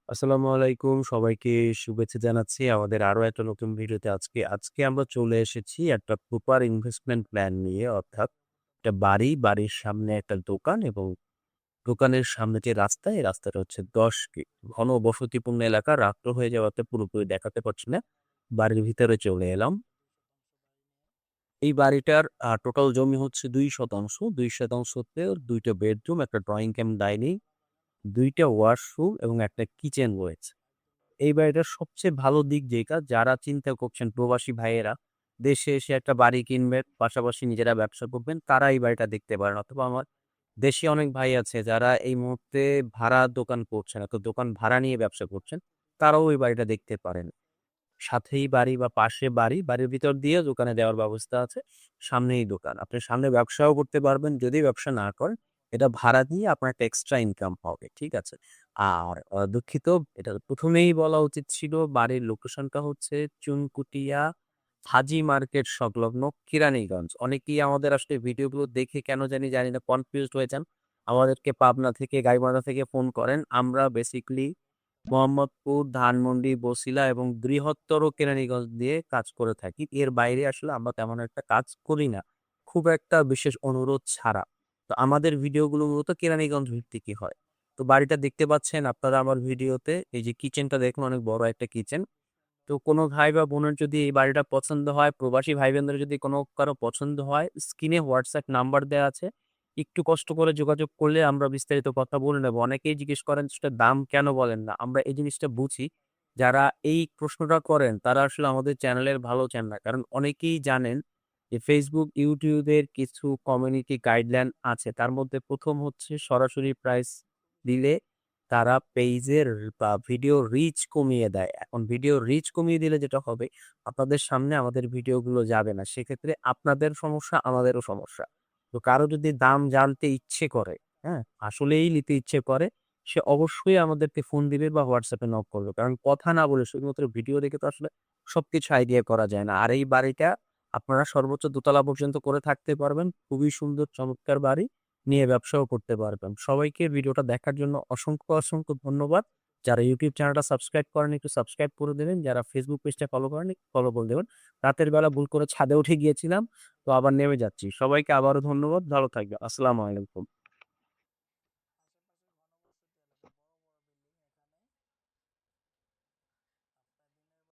আসসালামু আলাইকুম। সবাইকে শুভেচ্ছা জানাচ্ছি আমাদের আরো একটা নতুন ভিডিওতে আজকে আমরা চলে এসেছি একটা প্রপার ইনভেস্টমেন্ট প্ল্যান নিয়ে। অর্থাৎ একটা বাড়ির সামনে একটা দোকান এবং দোকানের সামনে যে রাস্তা, এই রাস্তাটা হচ্ছে ১০ ফিট। ঘন বসতিপূর্ণ এলাকা, রাত্র হয়ে যাওয়াতে পুরোপুরি দেখাতে পারছি না। বাড়ির ভিতরে চলে এলাম। এই বাড়িটার টোটাল জমি হচ্ছে ২ শতাংশ। ২ শতাংশতে ২ টা বেডরুম, একটা ড্রয়িং কাম ডাইনিং, ২ টা ওয়াশরুম এবং একটা কিচেন রয়েছে। এই বাড়িটার সবচেয়ে ভালো দিক যেটা, যারা চিন্তা করছেন প্রবাসী ভাইয়েরা দেশে এসে একটা বাড়ি কিনবেন, পাশাপাশি নিজেরা ব্যবসা করবেন, তারা এই বাড়িটা দেখতে পারেন। অথবা আমার দেশে অনেক ভাই আছে যারা এই মুহূর্তে ভাড়া দোকান করছেন, তো দোকান ভাড়া নিয়ে ব্যবসা করছেন, তারাও এই বাড়িটা দেখতে পারেন। সাথেই বাড়ি বা পাশে বাড়ি, বাড়ির ভিতর দিয়ে দোকানে দেওয়ার ব্যবস্থা আছে। সামনেই দোকান। আপনি সামনে ব্যবসাও করতে পারবেন। যদি ব্যবসা না করেন, এটা ভাড়া দিয়ে আপনার একটা এক্সট্রা ইনকাম হবে। ঠিক আছে? আর দুঃখিত, এটা ১ম এই বলা উচিত ছিল। বাড়ির লোকেশনটা হচ্ছে চুনকুটিয়া হাজী মার্কেট সংলগ্ন কেরানীগঞ্জ। অনেকেই আমাদের আসলে ভিডিওগুলো দেখে কেন জানি না কনফিউজড হয়ে যান। আমাদেরকে পাবনা থেকে, গাইবান্ধা থেকে ফোন করেন। আমরা বেসিক্যালি মোহাম্মদপুর, ধানমন্ডি, বছিলা এবং বৃহত্তর কেরানীগঞ্জ দিয়ে কাজ করে থাকি। এর বাইরে আসলে আমরা তেমন একটা কাজ করি না। খুব একটা বিশেষ অনুরোধ ছাড়া। তো আমাদের ভিডিওগুলো মূলত কেরানীগঞ্জ ভিত্তিকই হয়। তো বাড়িটা দেখতে পাচ্ছেন আপনারা আমার ভিডিওতে। এই যে কিচেনটা দেখুন, অনেক বড় একটা কিচেন। তো কোনো ভাই বা বোনের যদি এই বাড়িটা পছন্দ হয়, প্রবাসী ভাই-বোনদের যদি কোনো কারো পছন্দ হয়, স্ক্রিনে হোয়াটসঅ্যাপ নাম্বার দেয়া আছে। একটু কষ্ট করে যোগাযোগ করলে আমরা বিস্তারিত কথা বলে নেব। অনেকেই জিজ্ঞেস করেন সেটার দাম কেন বলেন না? আমরা এই জিনিসটা বুঝি। যারা এই প্রশ্নটা করেন তারা আসলে আমাদের চ্যানেলের ভালো চান না। কারণ অনেকেই জানেন যে Facebook, YouTube এর কিছু কমিউনিটি গাইডলাইন আছে। তার মধ্যে ১ম হচ্ছে সরাসরি প্রাইস দিলে তারা পেইজের বা ভিডিও রিচ কমিয়ে দেয়। এখন ভিডিও রিচ কমিয়ে দিলে যেটা হবে, আপনাদের সামনে আমাদের ভিডিওগুলো যাবে না। সেক্ষেত্রে আপনাদের সমস্যা, আমাদেরও সমস্যা। তো কারো যদি দাম জানতে ইচ্ছে করে, হ্যাঁ? আসলেই নিতে ইচ্ছে করে, সে অবশ্যই আমাদেরকে ফোন দিবে বা WhatsApp এ নক করবে। কারণ কথা না বলে শুধুমাত্র ভিডিও দেখে তো আসলে সবকিছু আইডিয়া করা যায় না। আর এই বাড়িটা আপনারা সর্বোচ্চ দোতলা পর্যন্ত করে থাকতে পারবেন। খুবই সুন্দর চমৎকার বাড়ি। নিয়ে ব্যবসাও করতে পারবেন। সবাইকে ভিডিওটা দেখার জন্য অসংখ্য ধন্যবাদ। যারা YouTube চ্যানেলটা সাবস্ক্রাইব করেনি একটু সাবস্ক্রাইব করে দেবেন। যারা Facebook পেজটা ফলো করেনি ফলো করে দেবেন। রাতের বেলা ভুল করে ছাদে উঠে গিয়েছিলাম। তো আবার নেমে যাচ্ছি। সবাইকে আবারও ধন্যবাদ। ভালো থাকবেন। আসসালামু আলাইকুম।